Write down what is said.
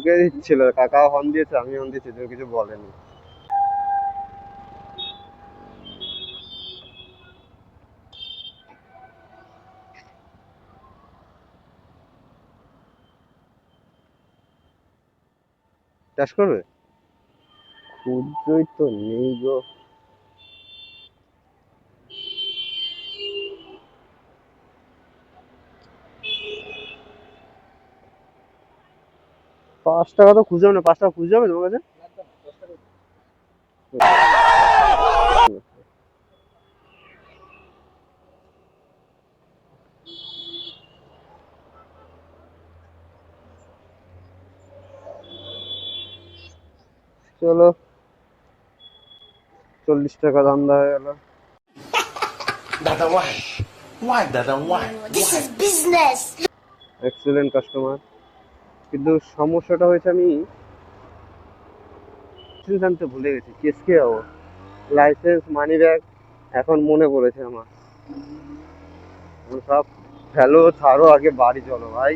ঢুকে দিচ্ছিল, কাকা হর্ন দিয়েছে, আমি হর্ন দিয়েছি, কেউ কিছু বলেনি। চাষ করবে? খুঁজোই তো নেই গো। 5 টাকা তো খুঁজে হবে না, 5 টাকা খুঁজে হবে তোমার কাছে? চলো, 40 টাকা দাম দেওয়া হয়ে গেল। দাদা ওয়াই ওয়াই দাদা why this is business. Excellent customer. কিন্তু সমস্যাটা হয়েছে, আমি লাইসেন্স আনতে ভুলে গেছি, কেসকে যাবো। লাইসেন্স, মানি ব্যাগ এখন মনে পড়েছে আমার। সব ফেলো, ছাড়ো, আগে বাড়ি চলো ভাই।